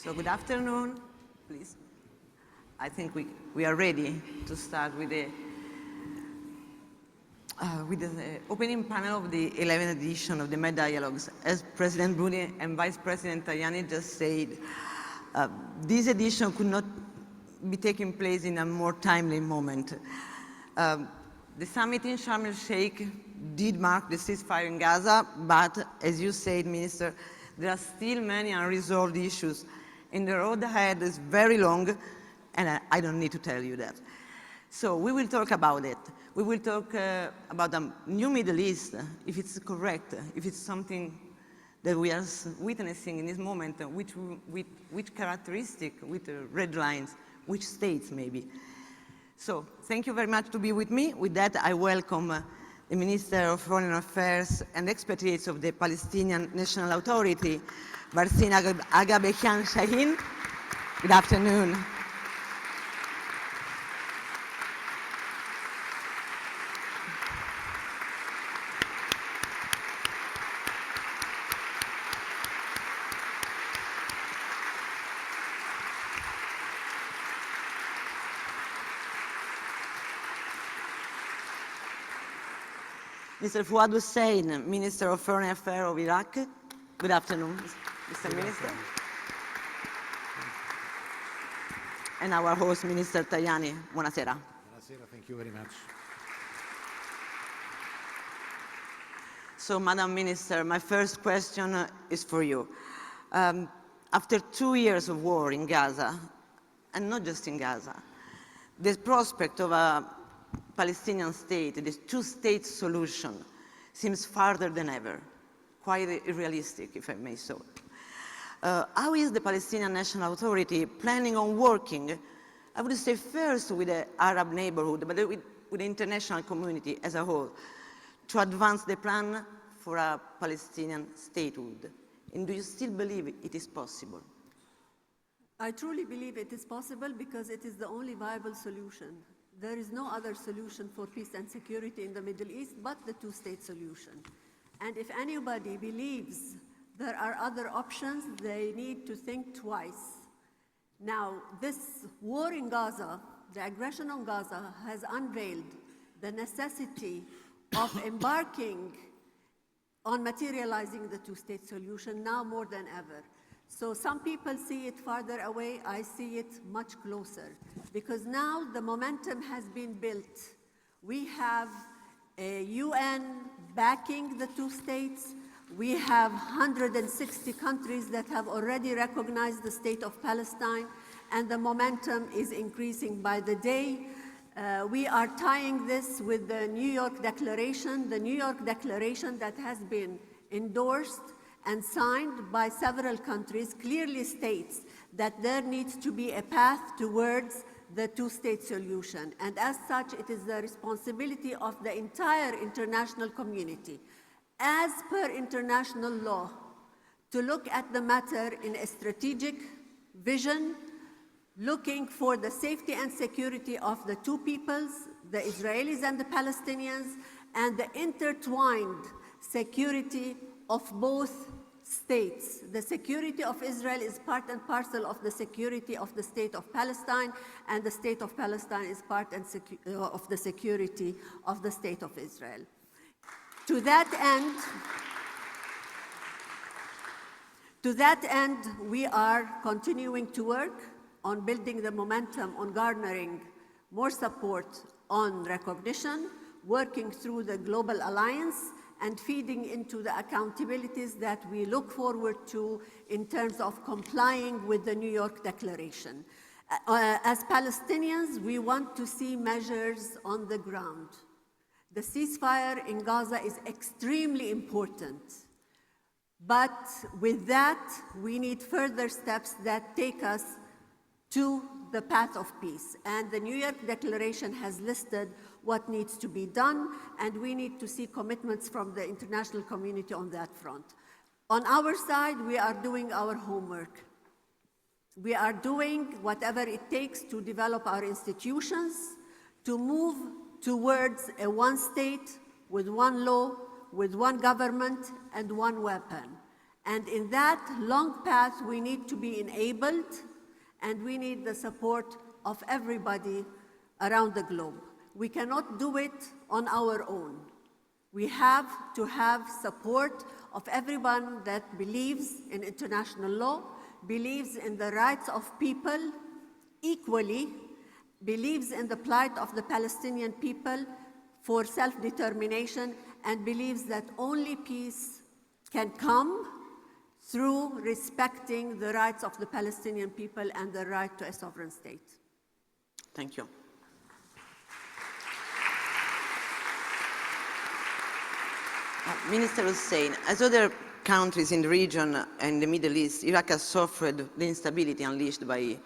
So good afternoon, please. I think we are ready to start with the opening panel of the 11th edition of the Med Dialogues. As President Bruni and Vice President Tajani just said, this edition could not be taking place in a more timely moment. The summit in Sharm el-Sheikh did mark the ceasefire in Gaza, but as you said, Minister, there are still many unresolved issues, and the road ahead is very long, and I don't need to tell you that. So we will talk about it. We will talk about the new Middle East, if it's correct, if it's something that we are witnessing in this moment, which characteristic, with red lines, which states maybe. So thank you very much to be with me. With that, I welcome the Minister of Foreign Affairs and Expatriates of the Palestinian National Authority, Barsin Agabekian Shaheen. Good afternoon. Mr. Fuad Hussein, Minister of Foreign Affairs of Iraq. Good afternoon, Mr. Minister. And our host, Minister Tajani. Buonasera. Buonasera, thank you very much. So, Madam Minister, my first question is for you. After 2 years of war in Gaza, and not just in Gaza, the prospect of a Palestinian state, this two-state solution, seems farther than ever, quite unrealistic, if I may so. How is the Palestinian National Authority planning on working, I would say first with the Arab neighborhood, but with the international community as a whole, to advance the plan for a Palestinian statehood? And do you still believe it is possible? I truly believe it is possible because it is the only viable solution. There is no other solution for peace and security in the Middle East but the two-state solution. And if anybody believes there are other options, they need to think twice. Now, this war in Gaza, the aggression on Gaza, has unveiled the necessity of embarking on materializing the two-state solution now more than ever. So some people see it farther away, I see it much closer. Because now the momentum has been built. We have a UN backing the two states. We have 160 countries that have already recognized the state of Palestine, and the momentum is increasing by the day. We are tying this with the New York Declaration that has been endorsed and signed by several countries, clearly states that there needs to be a path towards the two-state solution. And as such, it is the responsibility of the entire international community, as per international law, to look at the matter in a strategic vision, looking for the safety and security of the two peoples, the Israelis and the Palestinians, and the intertwined security of both states. The security of Israel is part and parcel of the security of the state of Palestine, and the state of Palestine is part and of the security of the state of Israel. To that end, we are continuing to work on building the momentum, on garnering more support on recognition, working through the global alliance, and feeding into the accountabilities that we look forward to in terms of complying with the New York Declaration. As Palestinians, we want to see measures on the ground. The ceasefire in Gaza is extremely important, but with that, we need further steps that take us to the path of peace. And the New York Declaration has listed what needs to be done, and we need to see commitments from the international community on that front. On our side, we are doing our homework. We are doing whatever it takes to develop our institutions, to move towards a one state with one law, with one government and one weapon. And in that long path, we need to be enabled, and we need the support of everybody around the globe. We cannot do it on our own. We have to have support of everyone that believes in international law, believes in the rights of people equally, believes in the plight of the Palestinian people for self-determination, and believes that only peace can come through respecting the rights of the Palestinian people and the right to a sovereign state. Thank you. Minister Hussein, as other countries in the region and the Middle East, Iraq has suffered the instability unleashed by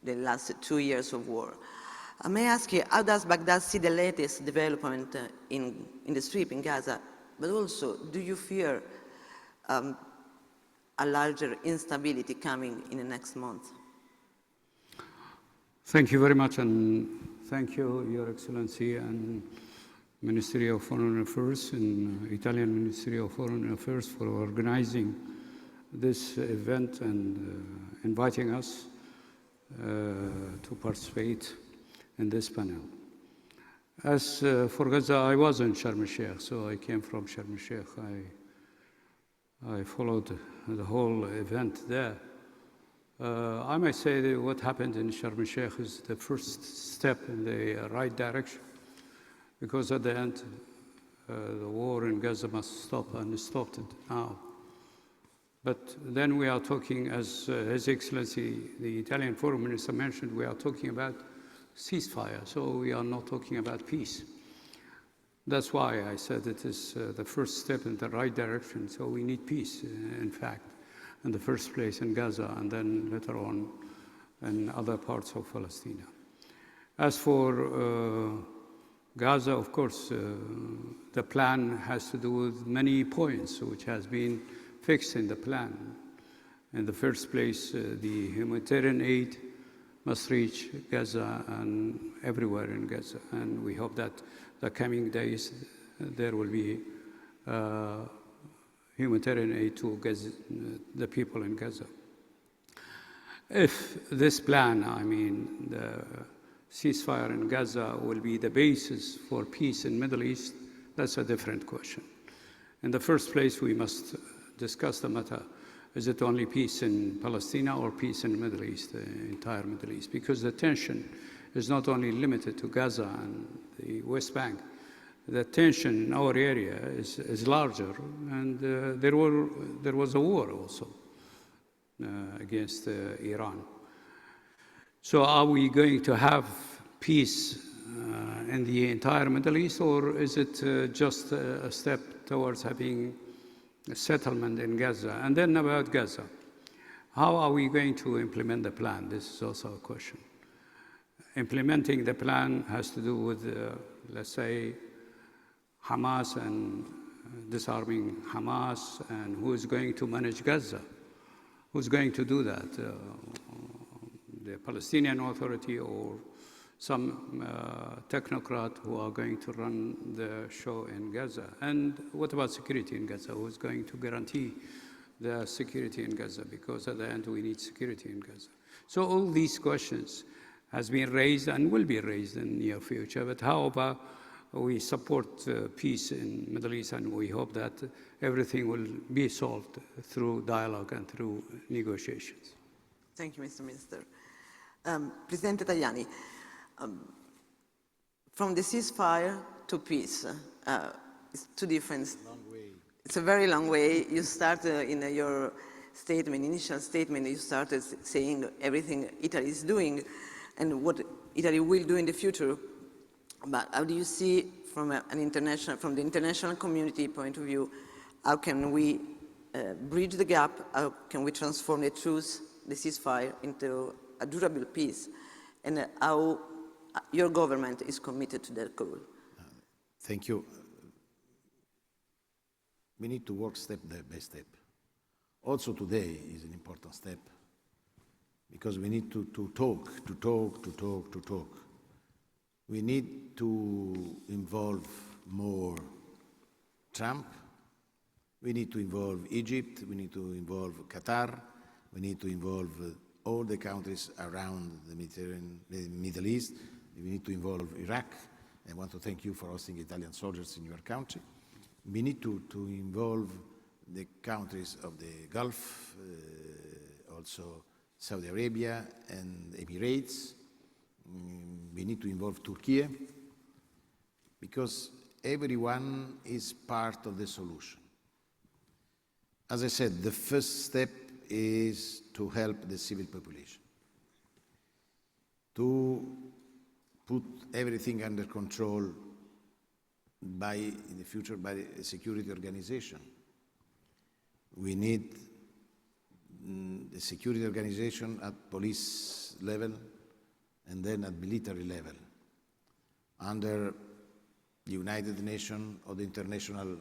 the last 2 years of war. May I ask you, how does Baghdad see the latest development in the Strip in Gaza? But also, do you fear a larger instability coming in the next month? Thank you very much, and thank you, Your Excellency, and Ministry of Foreign Affairs and Italian Ministry of Foreign Affairs for organizing this event and inviting us to participate in this panel. As for Gaza, I was in Sharm el-Sheikh, so I came from Sharm el-Sheikh. I followed the whole event there. I might say that what happened in Sharm el-Sheikh is the first step in the right direction, because at the end, the war in Gaza must stop, and it stopped it now. But then we are talking, as His Excellency, the Italian Foreign Minister mentioned, we are talking about ceasefire, so we are not talking about peace. That's why I said it is the first step in the right direction, so we need peace, in fact, in the first place in Gaza, and then later on in other parts of Palestine. As for Gaza, of course, the plan has to do with many points which has been fixed in the plan. In the first place, the humanitarian aid must reach Gaza and everywhere in Gaza. And we hope that the coming days there will be humanitarian aid to Gaza, the people in Gaza. If this plan, I mean, the ceasefire in Gaza will be the basis for peace in the Middle East, that's a different question. In the first place, we must discuss the matter. Is it only peace in Palestine or peace in the Middle East, the entire Middle East? Because the tension is not only limited to Gaza and the West Bank. The tension in our area is larger, and there was a war also against Iran. So are we going to have peace in the entire Middle East, or is it just a step towards having a settlement in Gaza? And then about Gaza, how are we going to implement the plan? This is also a question. Implementing the plan has to do with, let's say, Hamas and disarming Hamas, and who is going to manage Gaza? Who's going to do that? The Palestinian Authority or some technocrat who are going to run the show in Gaza? And what about security in Gaza? Who's going to guarantee the security in Gaza? Because at the end, we need security in Gaza. So all these questions has been raised and will be raised in the near future. But how about we support peace in the Middle East, and we hope that everything will be solved through dialogue and through negotiations. Thank you, Mr. Minister. President Tajani, from the ceasefire to peace, it's two different. Long way. It's a very long way. You started in your statement, initial statement, you started saying everything Italy is doing and what Italy will do in the future. But how do you see from the international community point of view, how can we bridge the gap? How can we transform the truce, the ceasefire, into a durable peace? And how your government is committed to that goal? Thank you. We need to work step by step. Also today is an important step, because we need to talk. We need to involve more Trump We need to involve Egypt, we need to involve Qatar, we need to involve all the countries around the Mediterranean, the Middle East. We need to involve Iraq. I want to thank you for hosting Italian soldiers in your country. We need to involve the countries of the Gulf, also Saudi Arabia and Emirates. We need to involve Turkey, because everyone is part of the solution. As I said, the first step is to help the civil population, to put everything under control in the future by a security organization. We need the security organization at police level and then at military level, under the United Nations or the international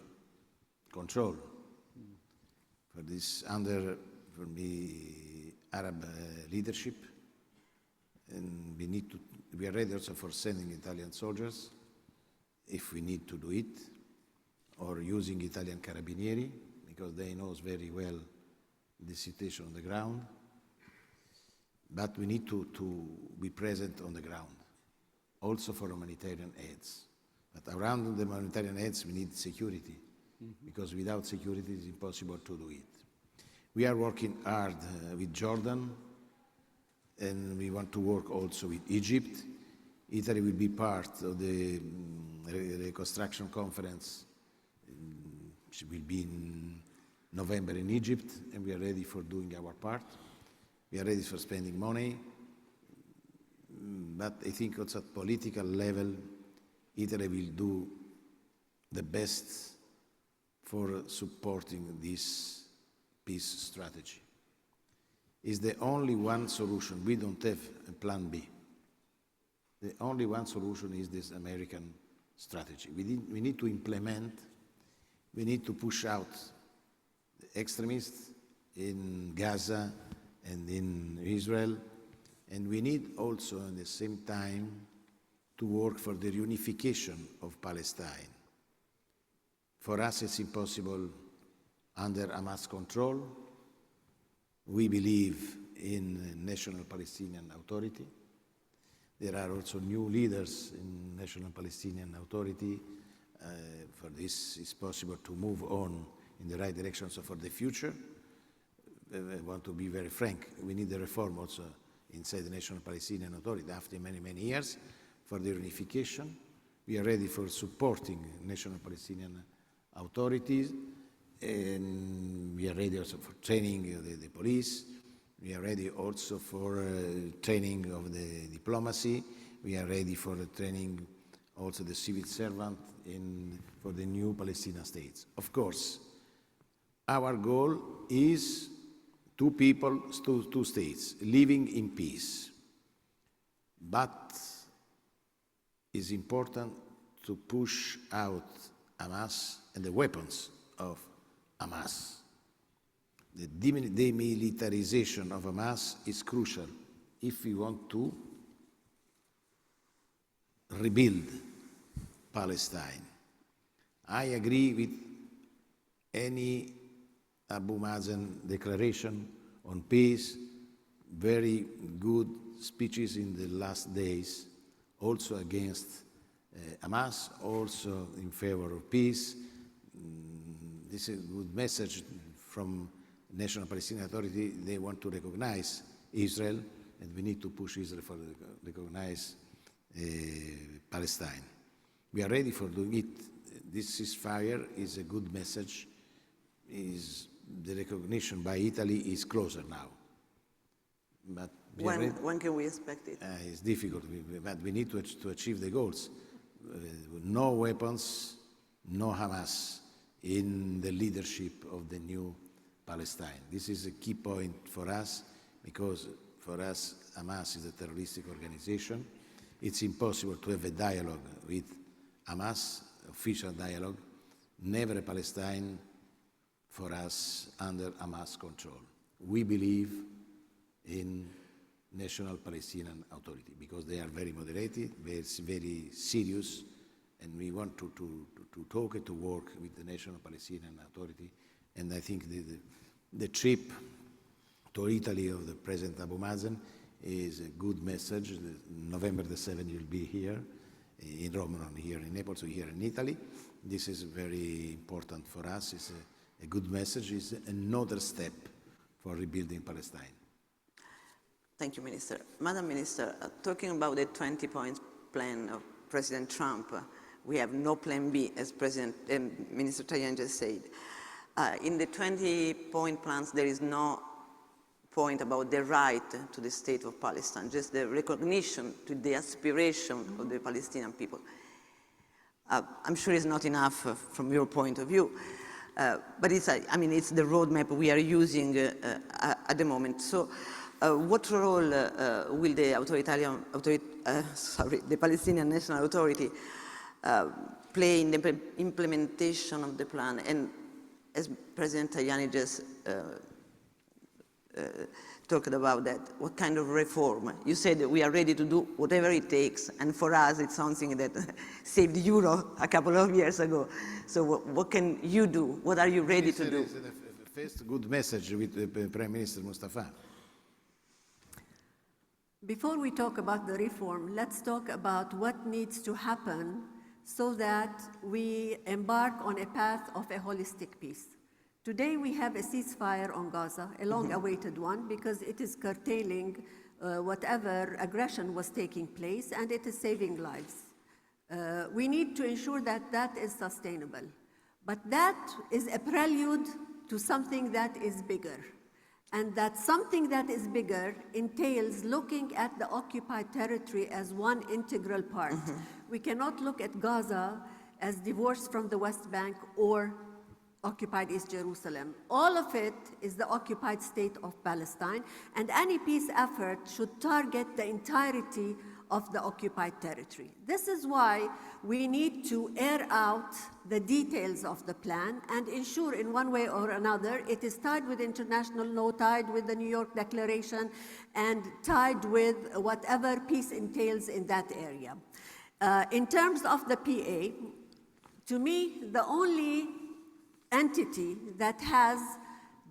control. For this, under the Arab leadership, and we are ready also for sending Italian soldiers if we need to do it, or using Italian carabinieri, because they know very well the situation on the ground. But we need to be present on the ground, also for humanitarian aids. But around the humanitarian aids, we need security, because without security, it's impossible to do it. We are working hard with Jordan, and we want to work also with Egypt. Italy will be part of the reconstruction conference. She will be in November in Egypt, and we are ready for doing our part. We are ready for spending money, but I think also at political level, Italy will do the best for supporting this peace strategy. It's the only one solution. We don't have a plan B. The only one solution is this American strategy. We need to implement, we need to push out the extremists in Gaza and in Israel, and we need also at the same time to work for the reunification of Palestine. For us, it's impossible under Hamas control. We believe in National Palestinian Authority. There are also new leaders in National Palestinian Authority. For this, it's possible to move on in the right direction. So for the future, I want to be very frank, we need a reform also inside the National Palestinian Authority after many, many years for the reunification. We are ready for supporting National Palestinian authorities, and we are ready also for training the police. We are ready also for training of the diplomacy. We are ready for the training also the civil servant for the new Palestinian states. Of course, our goal is two people, two states, living in peace. But it's important to push out Hamas and the weapons of Hamas. The demilitarization of Hamas is crucial if we want to rebuild Palestine. I agree with any Abu Mazen declaration on peace, very good speeches in the last days, also against Hamas, also in favor of peace. This is a good message from National Palestinian Authority. They want to recognize Israel, and we need to push Israel for recognize Palestine. We are ready for doing it. This ceasefire is a good message. The recognition by Italy is closer now. But when can we expect it? It's difficult, but we need to achieve the goals. No weapons, no Hamas in the leadership of the new Palestine. This is a key point for us, because for us, Hamas is a terroristic organization. It's impossible to have a dialogue with Hamas, official dialogue, never a Palestine for us under Hamas control. We believe in National Palestinian Authority because they are very moderated, very serious and we want to talk and to work with the National Palestinian Authority. And I think the trip to Italy of the President Abu Mazen is a good message. November the 7th, you'll be here in Rome, not here in Naples, so here in Italy. This is very important for us. It's a good message. It's another step for rebuilding Palestine. Thank you, Minister. Madam Minister, talking about the 20-point plan of President Trump, we have no plan B, as Minister Tajani just said. In the 20-point plans, there is no point about the right to the state of Palestine, just the recognition to the aspiration of the Palestinian people. I'm sure it's not enough from your point of view, but it's the roadmap we are using at the moment. So what role will the the Palestinian National Authority play in the implementation of the plan? And as President Tajani just talked about that, what kind of reform? You said that we are ready to do whatever it takes, and for us it's something that saved the euro a couple of years ago. So what can you do? What are you ready to do? The first good message with Prime Minister Mustafa. Before we talk about the reform, let's talk about what needs to happen so that we embark on a path of a holistic peace. Today we have a ceasefire on Gaza, a long-awaited one, because it is curtailing whatever aggression was taking place, and it is saving lives. We need to ensure that that is sustainable. But that is a prelude to something that is bigger. And that something that is bigger entails looking at the occupied territory as one integral part. We cannot look at Gaza as divorced from the West Bank or occupied East Jerusalem. All of it is the occupied state of Palestine, and any peace effort should target the entirety of the occupied territory. This is why we need to air out the details of the plan and ensure in one way or another it is tied with international law, tied with the New York Declaration, and tied with whatever peace entails in that area. In terms of the PA, to me, the only entity that has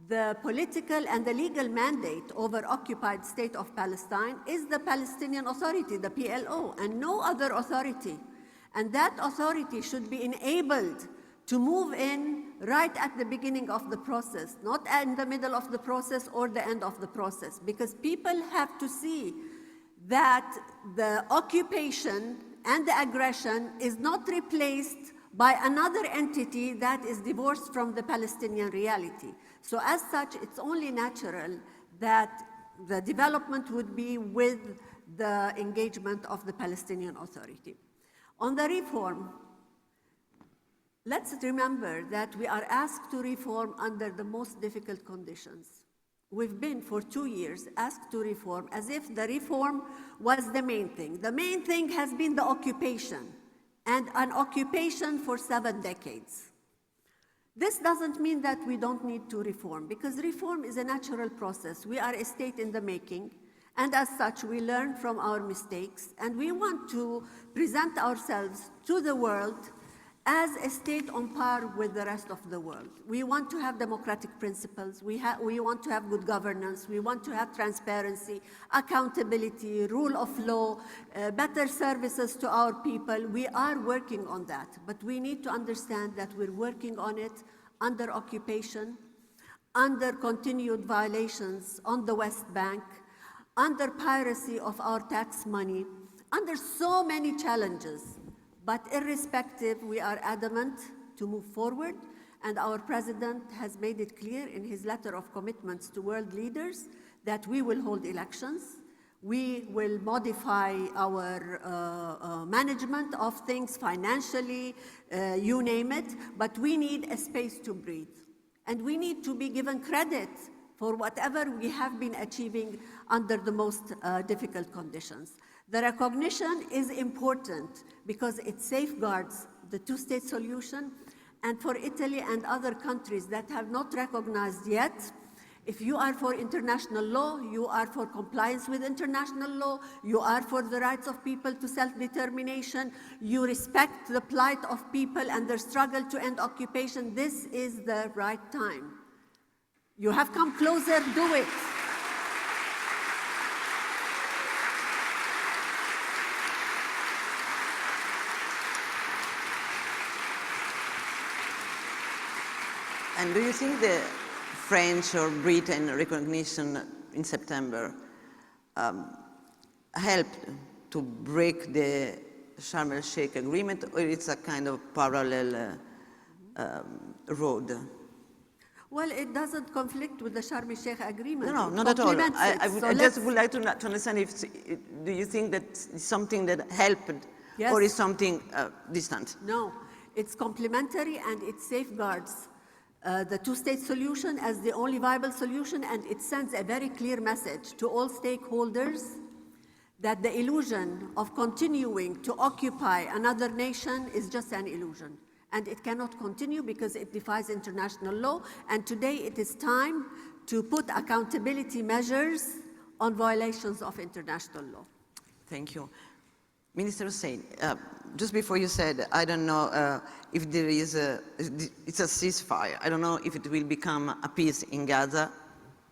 the political and the legal mandate over occupied state of Palestine is the Palestinian Authority, the PLO, and no other authority. And that authority should be enabled to move in right at the beginning of the process, not in the middle of the process or the end of the process, because people have to see that the occupation and the aggression is not replaced by another entity that is divorced from the Palestinian reality. So as such, it's only natural that the development would be with the engagement of the Palestinian Authority. On the reform, let's remember that we are asked to reform under the most difficult conditions. We've been, for 2 years, asked to reform as if the reform was the main thing. The main thing has been the occupation, and an occupation for 7 decades. This doesn't mean that we don't need to reform, because reform is a natural process. We are a state in the making, and as such, we learn from our mistakes, and we want to present ourselves to the world as a state on par with the rest of the world. We want to have democratic principles, we want to have good governance, we want to have transparency, accountability, rule of law, better services to our people. We are working on that, but we need to understand that we're working on it under occupation, under continued violations on the West Bank, under piracy of our tax money, under so many challenges. But irrespective, we are adamant to move forward, and our president has made it clear in his letter of commitments to world leaders that we will hold elections, we will modify our management of things financially, you name it, but we need a space to breathe. And we need to be given credit for whatever we have been achieving under the most difficult conditions. The recognition is important because it safeguards the two-state solution, and for Italy and other countries that have not recognized yet, If you are for international law, you are for compliance with international law, you are for the rights of people to self-determination, you respect the plight of people and their struggle to end occupation, this is the right time. You have come closer, do it. And do you think the French or Britain recognition in September helped to break the Sharm el-Sheikh agreement, or it's a kind of parallel road? Well, it doesn't conflict with the Sharm el-Sheikh agreement. No, It not at all. complements it. I just would like to understand if, do you think that it's something that helped, Yes. or is something distant? No, it's complementary and it safeguards the two-state solution as the only viable solution, and it sends a very clear message to all stakeholders that the illusion of continuing to occupy another nation is just an illusion. And it cannot continue because it defies international law. And today it is time to put accountability measures on violations of international law. Thank you. Minister Hussein, just before you said, I don't know if there is it's a ceasefire. I don't know if it will become a peace in Gaza.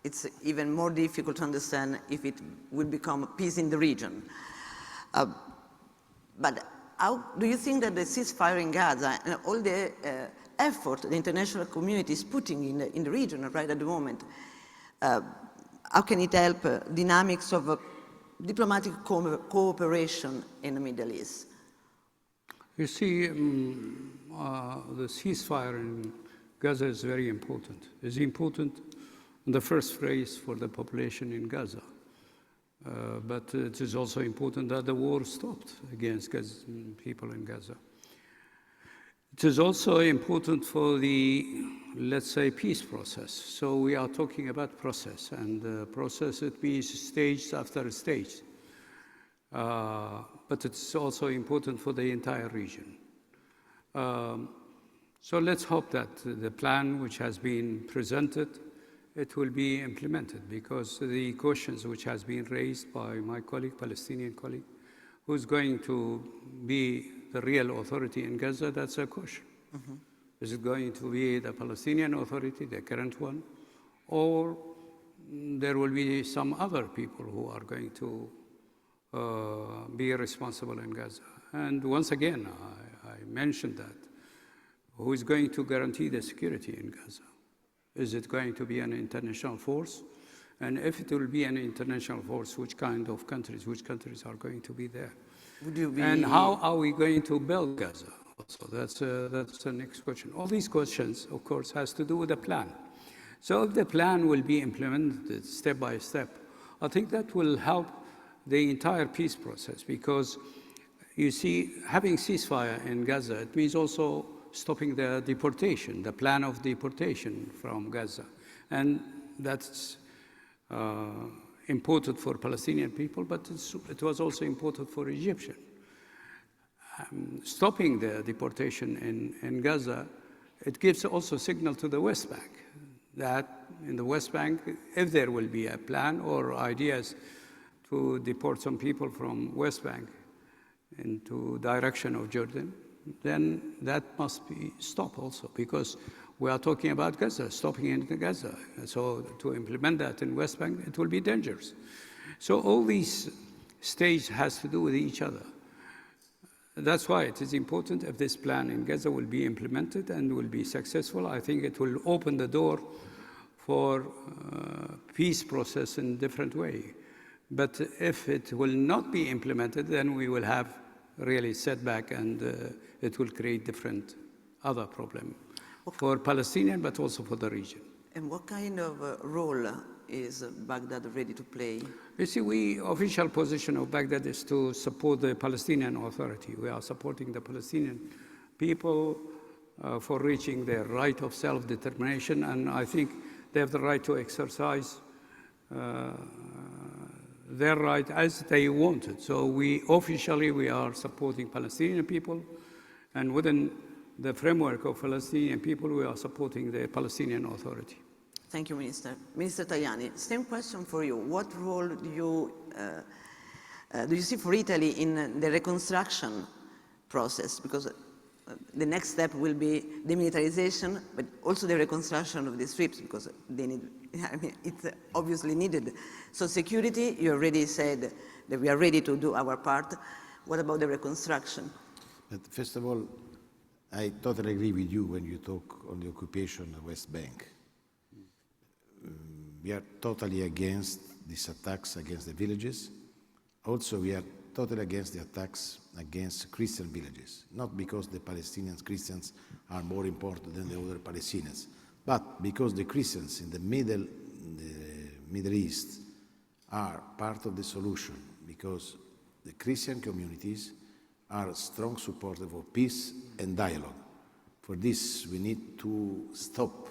It's even more difficult to understand if it will become a peace in the region. But how do you think that the ceasefire in Gaza and all the effort the international community is putting in the region right at the moment, how can it help dynamics of diplomatic cooperation in the Middle East? You see, the ceasefire in Gaza is very important. It's important in the first place for the population in Gaza. But it is also important that the war stopped against people in Gaza. It is also important for the, let's say, peace process. So we are talking about process, and process, it means stage after stage. But it's also important for the entire region. So let's hope that the plan which has been presented, it will be implemented, because the questions which has been raised by my colleague, Palestinian colleague, who's going to be the real authority in Gaza, that's a question. Mm-hmm. Is it going to be the Palestinian Authority, the current one, or there will be some other people who are going to be responsible in Gaza? And once again, I mentioned that. Who is going to guarantee the security in Gaza? Is it going to be an international force? And if it will be an international force, which kind of countries, which countries are going to be there? And how are we going to build Gaza? So that's the next question. All these questions, of course, has to do with the plan. So if the plan will be implemented step by step, I think that will help the entire peace process, because you see, having ceasefire in Gaza, it means also stopping the deportation, the plan of deportation from Gaza. And that's important for Palestinian people, but it was also important for Egyptians. Stopping the deportation in Gaza, it gives also signal to the West Bank that in the West Bank, if there will be a plan or ideas to deport some people from West Bank into direction of Jordan, then that must be stopped also, because we are talking about Gaza, stopping in Gaza. So to implement that in West Bank, it will be dangerous. So all these stages has to do with each other. That's why it is important if this plan in Gaza will be implemented and will be successful. I think it will open the door for peace process in a different way. But if it will not be implemented, then we will have really setback, and it will create different other problem for Palestinian, but also for the region. And what kind of role is Baghdad ready to play? You see, official position of Baghdad is to support the Palestinian Authority. We are supporting the Palestinian people for reaching their right of self-determination, and I think they have the right to exercise their right as they wanted. So we are supporting Palestinian people, and within the framework of Palestinian people, we are supporting the Palestinian Authority. Thank you, Minister. Minister Tajani, same question for you. What role do you see for Italy in the reconstruction process? Because the next step will be demilitarization, but also the reconstruction of the strips, because they need, I mean, it's obviously needed. So security, you already said that we are ready to do our part. What about the reconstruction? But first of all, I totally agree with you when you talk on the occupation of the West Bank. We are totally against these attacks against the villages. Also, we are totally against the attacks against Christian villages, not because the Palestinian Christians are more important than the other Palestinians, but because the Christians in the Middle East are part of the solution, because the Christian communities are strong supporters of peace and dialogue. For this, we need to stop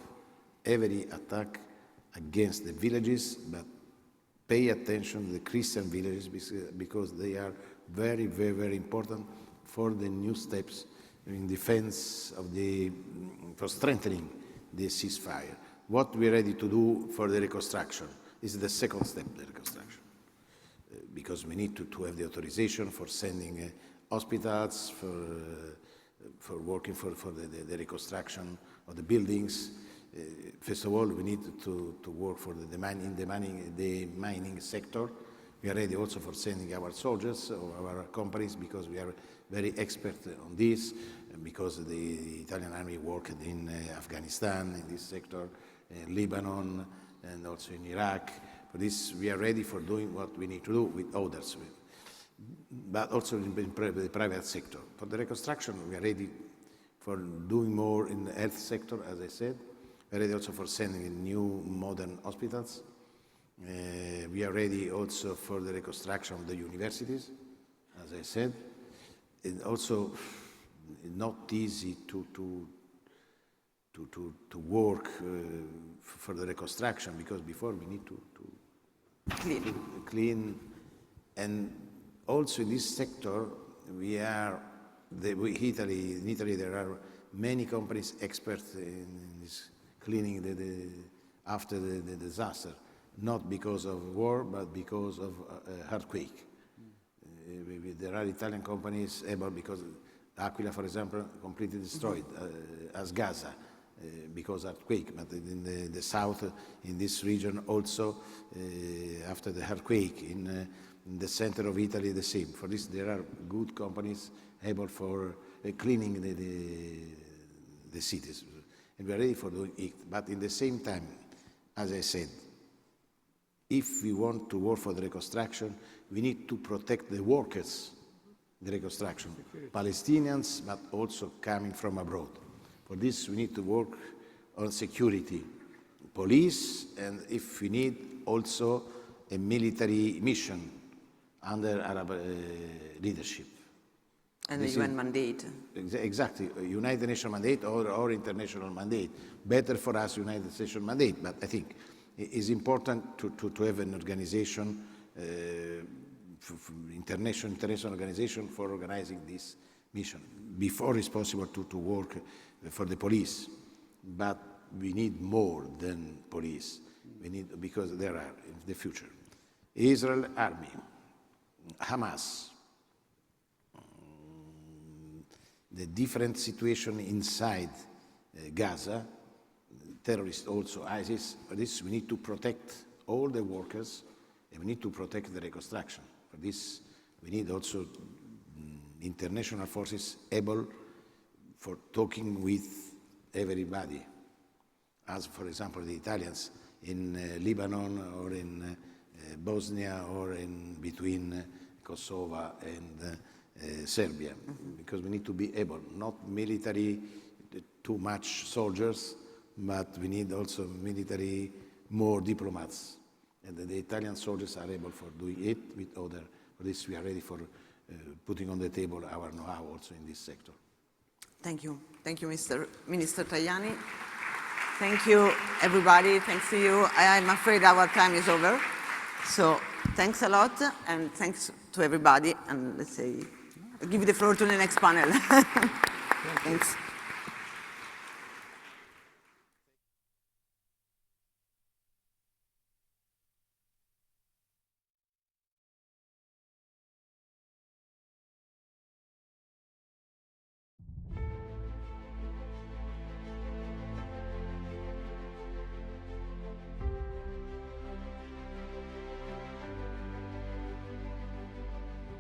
every attack against the villages, but pay attention to the Christian villages because they are very, very, very important for the new steps in defense of for strengthening the ceasefire. What we're ready to do for the reconstruction is the second step, the reconstruction. Because we need to have the authorization for sending hospitals, for working for the reconstruction of the buildings. First of all, we need to work for the mining sector. We are ready also for sending our soldiers or our companies because we are very expert on this, and because the Italian army worked in Afghanistan, in this sector, in Lebanon, and also in Iraq. For this, we are ready for doing what we need to do with others, but also in the private sector. For the reconstruction, we are ready for doing more in the health sector, as I said. We are ready also for sending in new modern hospitals. We are ready also for the reconstruction of the universities, as I said. And also, not easy to work for the reconstruction, because before we need to clean. And also in this sector, in Italy there are many companies experts in this cleaning after the disaster, not because of war, but because of earthquake. There are Italian companies able, because Aquila, for example, completely destroyed, as Gaza, because earthquake. But in the south, in this region also, after the earthquake, in the center of Italy, the same. For this, there are good companies able for cleaning the cities. And we are ready for doing it. But in the same time, as I said, if we want to work for the reconstruction, we need to protect the workers, the reconstruction, Palestinians, but also coming from abroad. For this, we need to work on security, police, and if we need, also a military mission under Arab leadership. And the UN mandate. Exactly, a United Nations mandate or international mandate. Better for us, United Nations mandate, but I think it's important to have an organization, international organization for organizing this mission. Before it's possible to work for the police, but we need more than police. We need, because there are in the future, Israel army, Hamas, the different situation inside Gaza, terrorists also, ISIS. For this, we need to protect all the workers, and we need to protect the reconstruction. For this, we need also international forces able for talking with everybody, as, for example, the Italians in Lebanon or in Bosnia or in between Kosovo and Serbia, because we need to be able, not military, too much soldiers, but we need also military, more diplomats. And the Italian soldiers are able for doing it with other. For this, we are ready for putting on the table our know-how also in this sector. Thank you. Thank you, Minister Tajani. Thank you, everybody. Thanks to you. I'm afraid our time is over. So thanks a lot, and thanks to everybody. And let's say, I'll give you the floor to the next panel. Thanks.